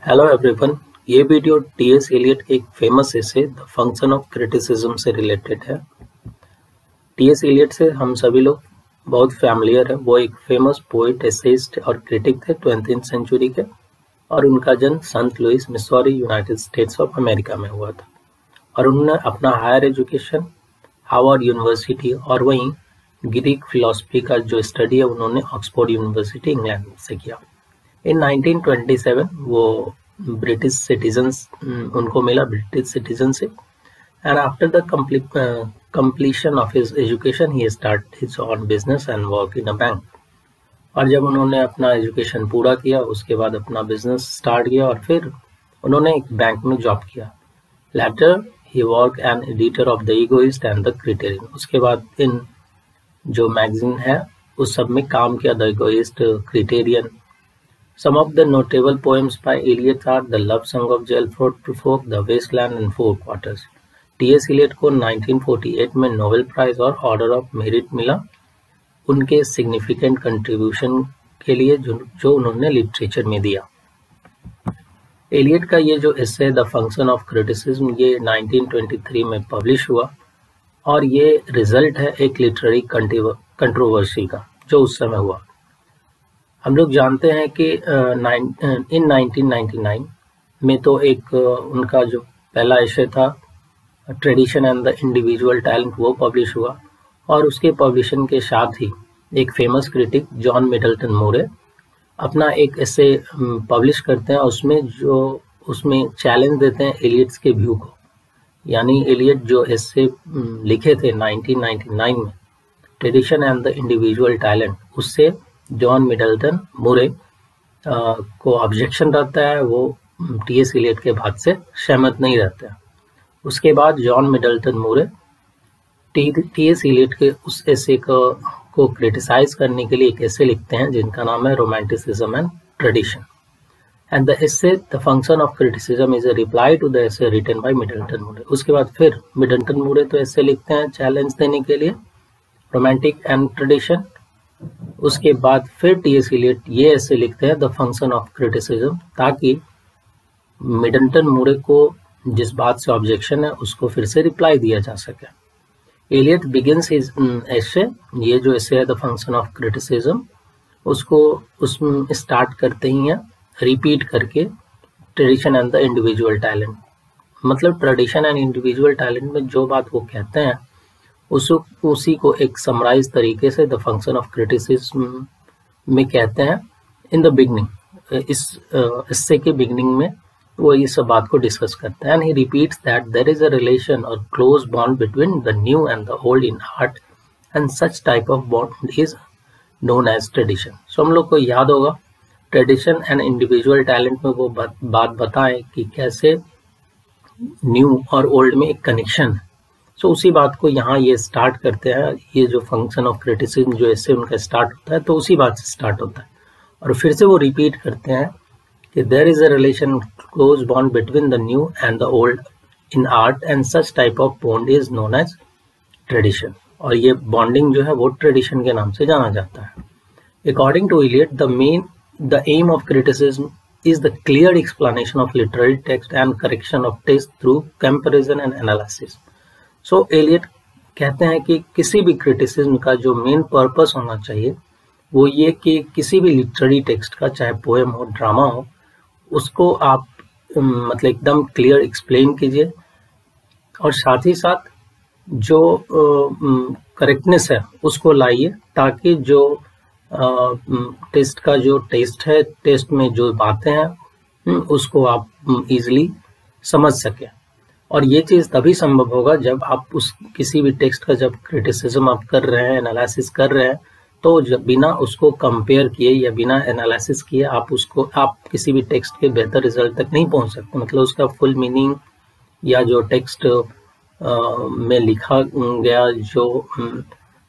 Hello everyone. ये video T S Eliot के एक famous essay the function of criticism से रिलेटेड है। टीएस एलियट से हम सभी लोग बहुत फैमिलियर है। वो एक फेमस पोइट, एसेइस्ट और क्रिटिक थे 20वीं सेंचुरी के, और उनका जन्म Saint Louis, Missouri, United States of America में हुआ था। और उन्होंने अपना हायर एजुकेशन हार्वर्ड यूनिवर्सिटी और वहीं ग्रीक फिलॉसफी का जो स्टडी है उन्होंने ऑक्सफोर्ड यूनिवर्सिटी इंग्लैंड से किया। इन 1927 वो ब्रिटिश सिटीजन्स उनको मिला British citizenship, and after the completion of his education he started his own business and work in a bank। और जब उन्होंने अपना एजुकेशन पूरा किया उसके बाद अपना बिजनेस स्टार्ट किया और फिर उन्होंने एक बैंक में जॉब किया। Later he worked an editor of the Egoist and the Criterion। उसके बाद इन जो मैगजीन है उस सब में काम किया, the egoist, criterion. Some of the notable poems by Eliot are The Love Song of Gelfrod Folk, The Wasteland and Four Quarters। T S. Eliot को 1948 में नोबेल प्राइज और ऑर्डर ऑफ मेरिट मिला उनके सिग्निफिकेंट कंट्रीब्यूशन के लिए जो उन्होंने literature में दिया। एलियट का ये जो एसे द फंक्शन ऑफ क्रिटिसिज्म ये 1923 में पब्लिश हुआ और ये रिजल्ट है एक लिटरेरी कंट्रोवर्सी का जो उस समय हुआ। हम लोग जानते हैं कि इन 1999 में तो एक उनका जो पहला एसे था tradition and the individual talent वो पब्लिश हुआ, और उसके पब्लिशन के साथ ही एक फेमस क्रिटिक जॉन मिडल्टन मोरे अपना एक एसे पब्लिश करते हैं। उसमें चैलेंज देते हैं एलियट्स के व्यू को, यानी एलियट जो एसे लिखे थे 1999 में tradition and the individual talent, उससे जॉन मिडल्टन मोरे को ऑब्जेक्शन रहता है, वो टी.एस. एलियट के बात से सहमत नहीं रहते हैं। उसके बाद जॉन मिडल्टन मोरे टी.एस. एलियट के उस एसे को क्रिटिसाइज करने के लिए एक एसे लिखते हैं जिनका नाम है romanticism and tradition, and the essay the function of criticism is a reply to the essay written by Middleton Murry. उसके बाद फिर मिडल्टन मोरे तो एसे लिखते हैं चैलेंज देने के लिए रोमांटिक एंड ट्रेडिशन। उसके बाद फिर टी.एस. एलियट ये ऐसे लिखते हैं द फंक्शन ऑफ क्रिटिसिज्म, ताकि मिडल्टन मोरे को जिस बात से ऑब्जेक्शन है उसको फिर से रिप्लाई दिया जा सके। एलियट बिगिंस हिज एसे, ये जो एसे है द फंक्शन ऑफ क्रिटिसिज्म, उसको उसमें स्टार्ट करते ही हैं रिपीट करके tradition and the individual talent. मतलब ट्रेडिशन एंड इंडिविजुअल टैलेंट में जो बात वो कहते हैं उसी को एक समराइज तरीके से द फंक्शन ऑफ क्रिटिसिज्म में कहते हैं इन द बिगनिंग। इससे के बिगनिंग में वो ये सब बात को डिस्कस करते हैं, and he repeats that there is a relation और close bond between the new and the old in art, and such type of bond is known as tradition. So हम लोग को याद होगा ट्रेडिशन एंड इंडिविजुअल टैलेंट में वो बात बताएं कि कैसे न्यू और ओल्ड में एक कनेक्शन है। सो उसी बात को यहाँ ये स्टार्ट करते हैं। ये जो फंक्शन ऑफ क्रिटिसिज्म जो ऐसे उनका स्टार्ट होता है तो उसी बात से स्टार्ट होता है, और फिर से वो रिपीट करते हैं कि there is a relation close bond between the new and the old in art, and such type of bond is known as tradition. और ये बॉन्डिंग जो है वो ट्रेडिशन के नाम से जाना जाता है। According to Eliot the aim of criticism is the clear explanation of literary text and correction of text through comparison and analysis। So Eliot कहते हैं कि किसी भी क्रिटिसिज्म का जो मेन पर्पस होना चाहिए वो ये कि किसी भी लिटरेरी टेक्स्ट का, चाहे पोएम हो, ड्रामा हो, उसको आप मतलब एकदम क्लियर एक्सप्लेन कीजिए, और साथ ही साथ जो करेक्टनेस है उसको लाइए, ताकि जो टेस्ट का जो टेस्ट है, टेस्ट में जो बातें हैं उसको आप इजीली समझ सकें। और ये चीज़ तभी संभव होगा जब आप उस किसी भी टेक्स्ट का जब क्रिटिसिज्म आप कर रहे हैं, एनालिसिस कर रहे हैं, तो जब बिना उसको कंपेयर किए या बिना एनालिसिस किए आप किसी भी टेक्स्ट के बेहतर रिजल्ट तक नहीं पहुंच सकते। मतलब उसका फुल मीनिंग या जो टेक्स्ट में लिखा गया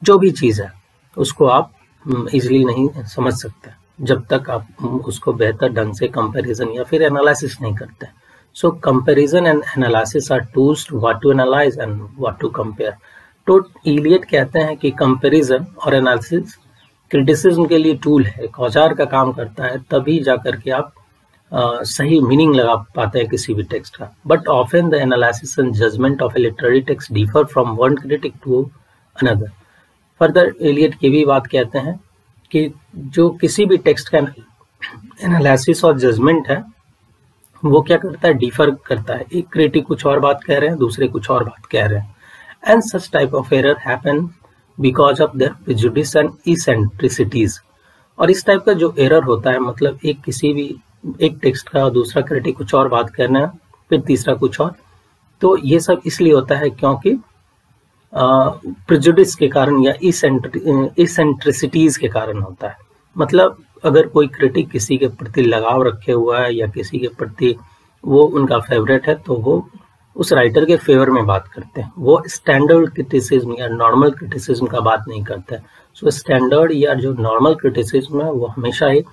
जो भी चीज़ है उसको आप इजीली नहीं समझ सकते जब तक आप उसको बेहतर ढंग से कंपैरिजन या फिर एनालिसिस नहीं करते। So comparison and analysis are tools to what to analyze and what to compare। तो एलियट कहते हैं कि कंपैरिजन और एनालिसिस क्रिटिसिज्म के लिए टूल है, एक औजार का काम करता है, तभी जा करके आप सही मीनिंग लगा पाते हैं किसी भी टेक्स्ट का. But often the analysis and judgement of a literary text differ from one critic to another. Further Eliot ये भी बात कहते हैं कि जो किसी भी टेक्स्ट का एनालिसिस और जजमेंट है वो क्या करता है, डिफर करता है. एक क्रिटिक कुछ और बात कह रहे हैं, दूसरे कुछ और बात कह रहे हैं. And such type of error happen because of their prejudice and eccentricities. और इस टाइप का जो एरर होता है, मतलब एक टेक्स्ट का दूसरा क्रिटिक कुछ और बात करना है, फिर तीसरा कुछ और, तो ये सब इसलिए होता है क्योंकि प्रेजुडिस के कारण या इसेंट्रिसिटीज के कारण होता है. मतलब अगर कोई क्रिटिक किसी के प्रति लगाव रखे हुआ है या किसी के प्रति वो उनका फेवरेट है, तो वो उस राइटर के फेवर में बात करते हैं. वो स्टैंडर्ड क्रिटिसिज्म या नॉर्मल क्रिटिसिज्म का बात नहीं करते हैं. सो स्टैंडर्ड या जो नॉर्मल क्रिटिसिज्म है वो हमेशा ही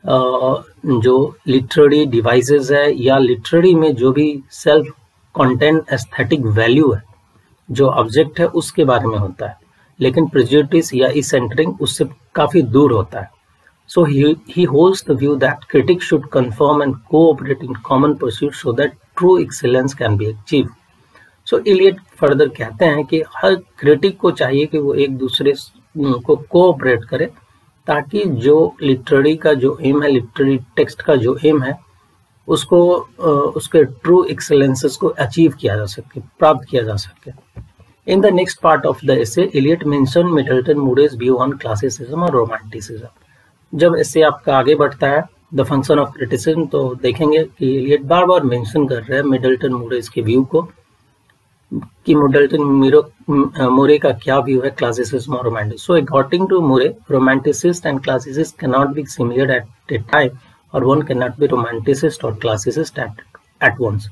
जो लिटरेरी डिवाइसेस है या लिटरेरी में जो भी सेल्फ कंटेंट एस्थेटिक वैल्यू है, जो ऑब्जेक्ट है, उसके बारे में होता है. लेकिन प्रेजुडिस या इसेंटरिंग उससे काफी दूर होता है. So he holds the view that critics should conform and cooperate in common pursuits so that true excellence can be achieved. So Eliot further कहते हैं कि हर क्रिटिक को चाहिए कि वो एक दूसरे को कोऑपरेट करे, ताकि जो लिटरेरी का जो एम है, लिटरेरी टेक्स्ट का जो एम है, उसको उसके ट्रू एक्सेलेंसेस को अचीव किया जा सके, प्राप्त किया जा सके. In the next part of the essay, Eliot mentioned Middleton Murray's view on classicism और romanticism. जब इससे आपका आगे बढ़ता है द फंक्शन ऑफ क्रिटिसिज्म, तो देखेंगे कि एलियट बार बार मेंशन कर रहे हैं मिडल्टन मुरेस के व्यू को, कि मिडल्टन मुरे का क्या व्यू है क्लासिसिज्म और romanticism. So according to Murry, romanticist and classicist can not be similar at a time, और one can not be romanticist और क्लासिसिस्ट एट वंस.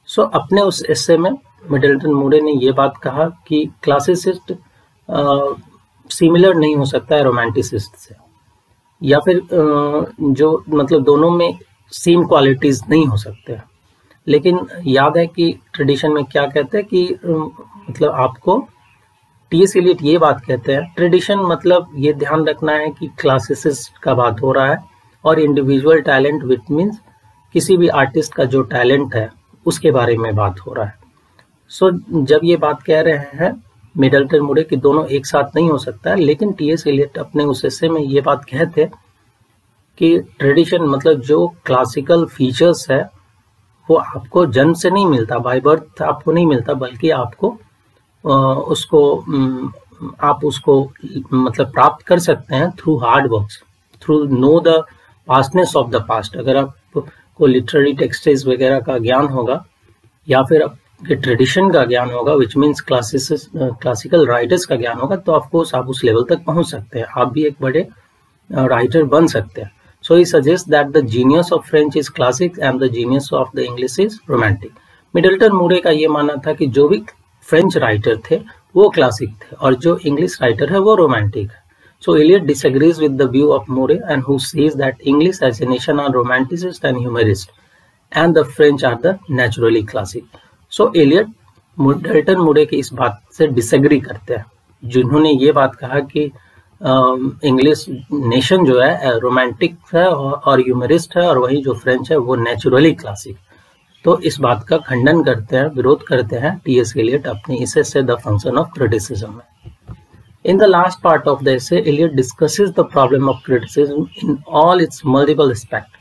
सो अपने उस एस्से में मिडल्टन मुरे ने ये बात कहा कि क्लासिसिस्ट सिमिलर नहीं हो सकता है रोमांटिसिस्ट से, या फिर जो मतलब दोनों में सेम क्वालिटीज नहीं हो सकते हैं. लेकिन याद है कि ट्रेडिशन में क्या कहते हैं कि मतलब आपको टीएस एलियट ये बात कहते हैं, ट्रेडिशन मतलब ये ध्यान रखना है कि क्लासिसिस्ट का बात हो रहा है और इंडिविजुअल टैलेंट, विच मीन्स किसी भी आर्टिस्ट का जो टैलेंट है उसके बारे में बात हो रहा है. सो जब ये बात कह रहे हैं मिडल्टन मुरे कि दोनों एक साथ नहीं हो सकता है, लेकिन टीएस एलियट अपने उस हिस्से में ये बात कहते कि ट्रेडिशन मतलब जो क्लासिकल फीचर्स है वो आपको जन्म से नहीं मिलता, बाय बर्थ आपको नहीं मिलता, बल्कि आपको आप उसको मतलब प्राप्त कर सकते हैं through hard works, through know the pastness of the past. अगर आपको लिटरेरी टेक्स्ट्स वगैरह का ज्ञान होगा या फिर कि ट्रेडिशन का ज्ञान होगा, विच मीन्स क्लासिकल राइटर्स का ज्ञान होगा, तो ऑफकोर्स आप उस लेवल तक पहुंच सकते हैं, आप भी एक बड़े राइटर बन सकते हैं. So he suggest that the genius of French is classic and the genius of the English is romantic. Middleton Murry का ये मानना था कि जो भी फ्रेंच राइटर थे वो क्लासिक थे और जो इंग्लिश राइटर है वो रोमांटिक है. So Eliot disagrees with the view of Murry and who says that English as a nation are romanticist and humourist and the French are the naturally classic. So Eliot Middleton Murry की इस बात से disagree करते हैं, जिन्होंने ये बात कहा कि इंग्लिश नेशन जो है रोमांटिक है और ह्यूमरिस्ट है, और वही जो फ्रेंच है वो नेचुरली क्लासिक. तो इस बात का खंडन करते हैं, विरोध करते हैं टीएस एलियट अपनी इस essay the function of criticism में. In the last part of the essay, Eliot discusses the problem of criticism in all its multiple aspect.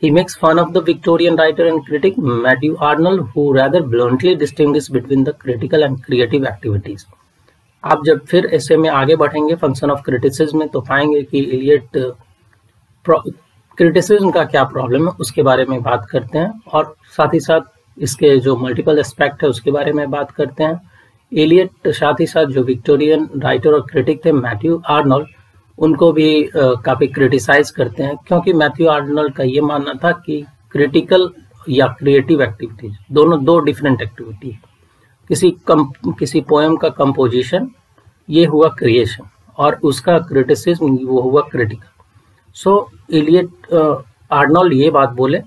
He makes fun of the Victorian writer and critic Matthew Arnold, who rather bluntly distinguishes between the critical and creative activities. आप जब फिर ऐसे में आगे बढ़ेंगे function of criticism में, तो पाएंगे कि एलियट क्रिटिसिज्म का क्या प्रॉब्लम है उसके बारे में बात करते हैं, और साथ ही साथ इसके जो मल्टीपल एस्पेक्ट है उसके बारे में बात करते हैं. एलियट साथ ही साथ जो विक्टोरियन राइटर और क्रिटिक थे मैथ्यू आर्नोल्ड, उनको भी काफी क्रिटिसाइज करते हैं, क्योंकि मैथ्यू आर्नोल्ड का ये मानना था कि क्रिटिकल या क्रिएटिव एक्टिविटीज दोनों दो डिफरेंट एक्टिविटी. किसी पोएम का कंपोजिशन ये हुआ क्रिएशन और उसका क्रिटिसिज्म वो हुआ क्रिटिकल. सो एलियट आर्नोल्ड ये बात बोले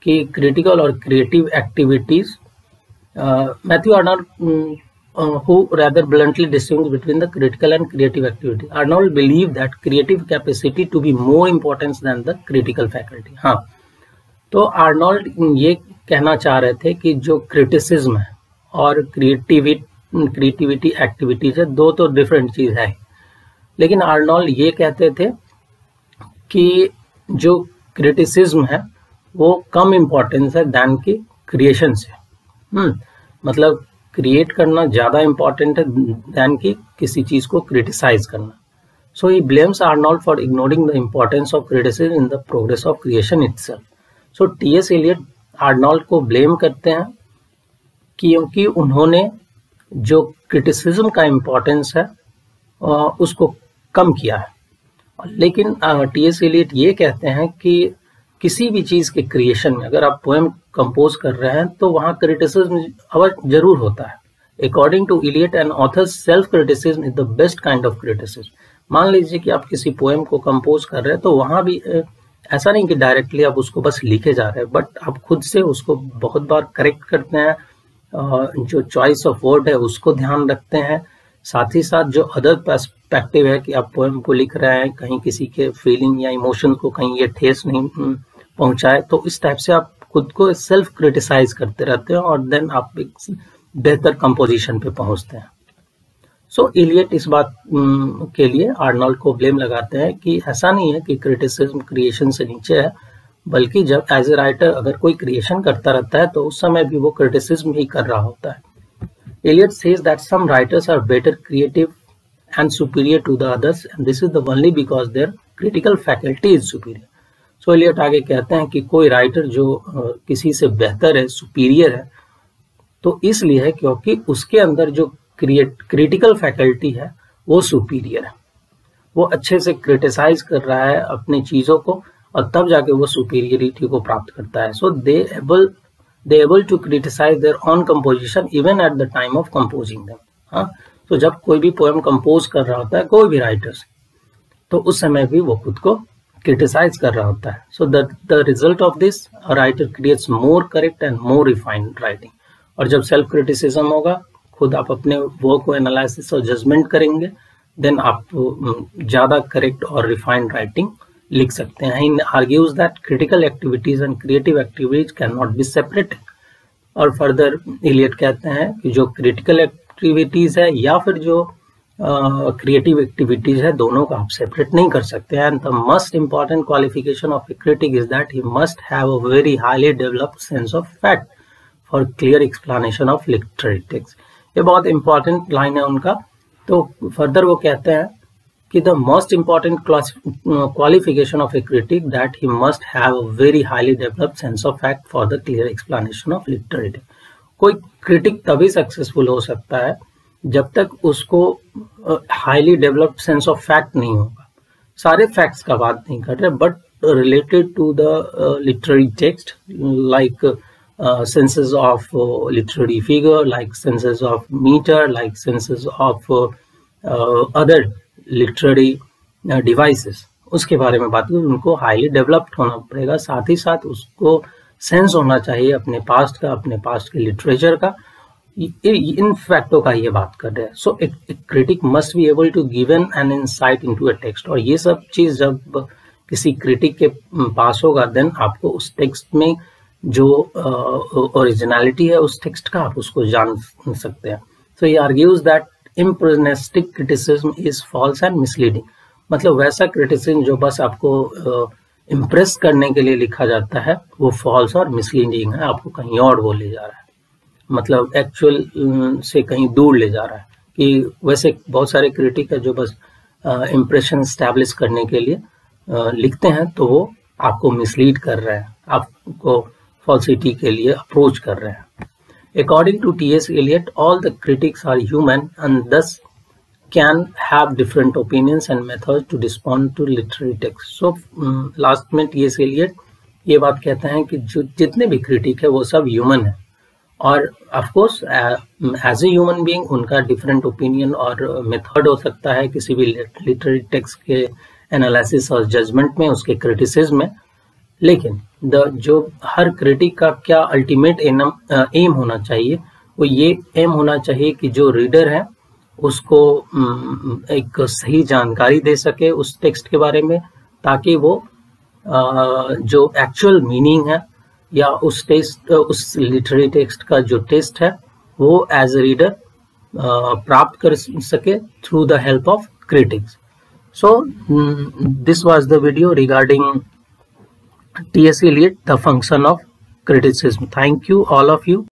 कि क्रिटिकल और creative activities, Matthew Arnold who rather bluntly distinguish between the critical and creative activity. Arnold believed that creative capacity to be more important than the critical faculty. हाँ, तो Arnold ये कहना चाह रहे थे कि जो क्रिटिसिज्म है और क्रिएटिविटी एक्टिविटीज है, दो तो डिफरेंट चीज है। लेकिन आर्नोल्ड ये कहते थे कि जो क्रिटिसिज्म है वो कम इम्पोर्टेंस है दैन की क्रिएशन से। मतलब क्रिएट करना ज्यादा इम्पोर्टेंट है दैन की किसी चीज को क्रिटिसाइज करना। So he blames Arnold for ignoring the importance of criticism in the progress of creation itself. So TS Eliot Arnold को ब्लेम करते हैं क्योंकि उन्होंने जो क्रिटिसिज्म का इम्पोर्टेंस है उसको कम किया है। लेकिन टीएस एलियट ये कहते हैं कि किसी भी चीज के क्रिएशन में अगर आप पोएम कंपोज कर रहे हैं तो वहां क्रिटिसिज्म जरूर होता है। According to Eliot an author's self criticism is the best kind of criticism. मान लीजिए कि आप किसी पोएम को कंपोज कर रहे हैं तो वहां भी ऐसा नहीं कि डायरेक्टली आप उसको बस लिखे जा रहे हैं, बट आप खुद से उसको बहुत बार करेक्ट करते हैं, जो चॉइस ऑफ वर्ड है उसको ध्यान रखते हैं, साथ ही साथ जो अदर पर्सपेक्टिव है कि आप पोएम को लिख रहे हैं कहीं किसी के फीलिंग या इमोशन को कहीं ये ठेस नहीं पहुंचाए, तो इस टाइप से आप खुद को सेल्फ क्रिटिसाइज करते रहते हैं और देन आप एक बेहतर कंपोजिशन पे पहुंचते हैं। सो एलियट इस बात के लिए आर्नोल्ड को ब्लेम लगाते हैं कि ऐसा नहीं है कि क्रिटिसिज्म क्रिएशन से नीचे है, बल्कि जब एज ए राइटर अगर कोई क्रिएशन करता रहता है तो उस समय भी वो क्रिटिसिज्म ही कर रहा होता है। Eliot says that some writers are better creative and superior to the others and this is the only because their critical faculty is superior. So Eliot आगे कहते हैं कि कोई राइटर जो किसी से बेहतर है, सुपीरियर है, तो इसलिए है क्योंकि उसके अंदर जो क्रिटिकल फैकल्टी है वो सुपीरियर है, वो अच्छे से क्रिटिसाइज कर रहा है अपनी चीजों को और तब जाके वो सुपीरियरिटी को प्राप्त करता है। So they able to criticise their on composition even at the time of composing them. हाँ, तो जब कोई भी पोएम कंपोज कर रहा होता है कोई भी राइटर्स, तो उस समय भी वो खुद को क्रिटिसाइज कर रहा होता है। So the result of this a writer creates more correct and more refined writing. और जब सेल्फ क्रिटिसिज्म होगा, खुद आप अपने वर्क को एनालिसिस और जजमेंट करेंगे, देन आप ज्यादा करेक्ट और रिफाइंड राइटिंग लिख सकते हैं। In argues that critical activities and creative activities can not be separated. और फर्दर एलियट कहते हैं कि जो क्रिटिकल एक्टिविटीज है या फिर जो क्रिएटिव एक्टिविटीज है, दोनों को आप सेपरेट नहीं कर सकते। And the most important qualification of a critic is that he must have a very highly developed sense of fact for clear explanation of literary text. ये बहुत इंपॉर्टेंट लाइन है उनका। तो फर्दर वो कहते हैं कि the most important qualification of a critic that he must have a very highly developed sense of fact for the clear explanation of literary text. कोई क्रिटिक तभी सक्सेसफुल हो सकता है जब तक उसको highly developed sense of fact नहीं होगा। सारे फैक्ट्स का बात नहीं कर रहे, but related to the literary text like senses of literary figure, like senses of meter, like senses of other literary devices, उसके बारे में बात करें, उनको हाईली डेवलप्ड होना पड़ेगा। साथ ही साथ उसको सेंस होना चाहिए अपने पास्ट का, अपने पास्ट के लिटरेचर का। इन फैक्टों का ये बात कर रहे हैं। So a critic must be able to give an insight into a text. और ये सब चीज जब किसी क्रिटिक के पास होगा, देन आपको उस टेक्स्ट में जो ओरिजिनलिटी है उस टेक्स्ट का, आप उसको जान सकते हैं। So he argues that impressionistic criticism is false and misleading. मतलब वैसा क्रिटिसिज्म जो बस आपको इम्प्रेस करने के लिए लिखा जाता है, वो फॉल्स और मिसलीडिंग है, आपको कहीं और वो ले जा रहा है, मतलब एक्चुअल से कहीं दूर ले जा रहा है। कि वैसे बहुत सारे क्रिटिक है जो बस इम्प्रेशन एस्टैब्लिश करने के लिए लिखते हैं, तो वो आपको मिसलीड कर रहे हैं, आपको falsity के लिए अप्रोच कर रहे हैं। According to T.S. Eliot, all the critics are human and thus can have different opinions and methods to respond to literary text. So last में T.S. Eliot ये बात कहते हैं कि जो जितने भी क्रिटिक है वो सब ह्यूमन है, और of course as a human being उनका डिफरेंट ओपिनियन और मेथड हो सकता है किसी भी लिटरेरी टेक्स्ट के एनालिसिस और जजमेंट में, उसके क्रिटिसिज्म में। लेकिन जो हर क्रिटिक का क्या अल्टीमेट एम होना चाहिए, वो ये एम होना चाहिए कि जो रीडर है उसको एक सही जानकारी दे सके उस टेक्स्ट के बारे में, ताकि वो जो एक्चुअल मीनिंग है या उस लिटरेरी टेक्स्ट का जो टेस्ट है वो एज ए रीडर प्राप्त कर सके through the help of critics. So this was the video regarding T.S. Eliot, the function of criticism. Thank you all of you.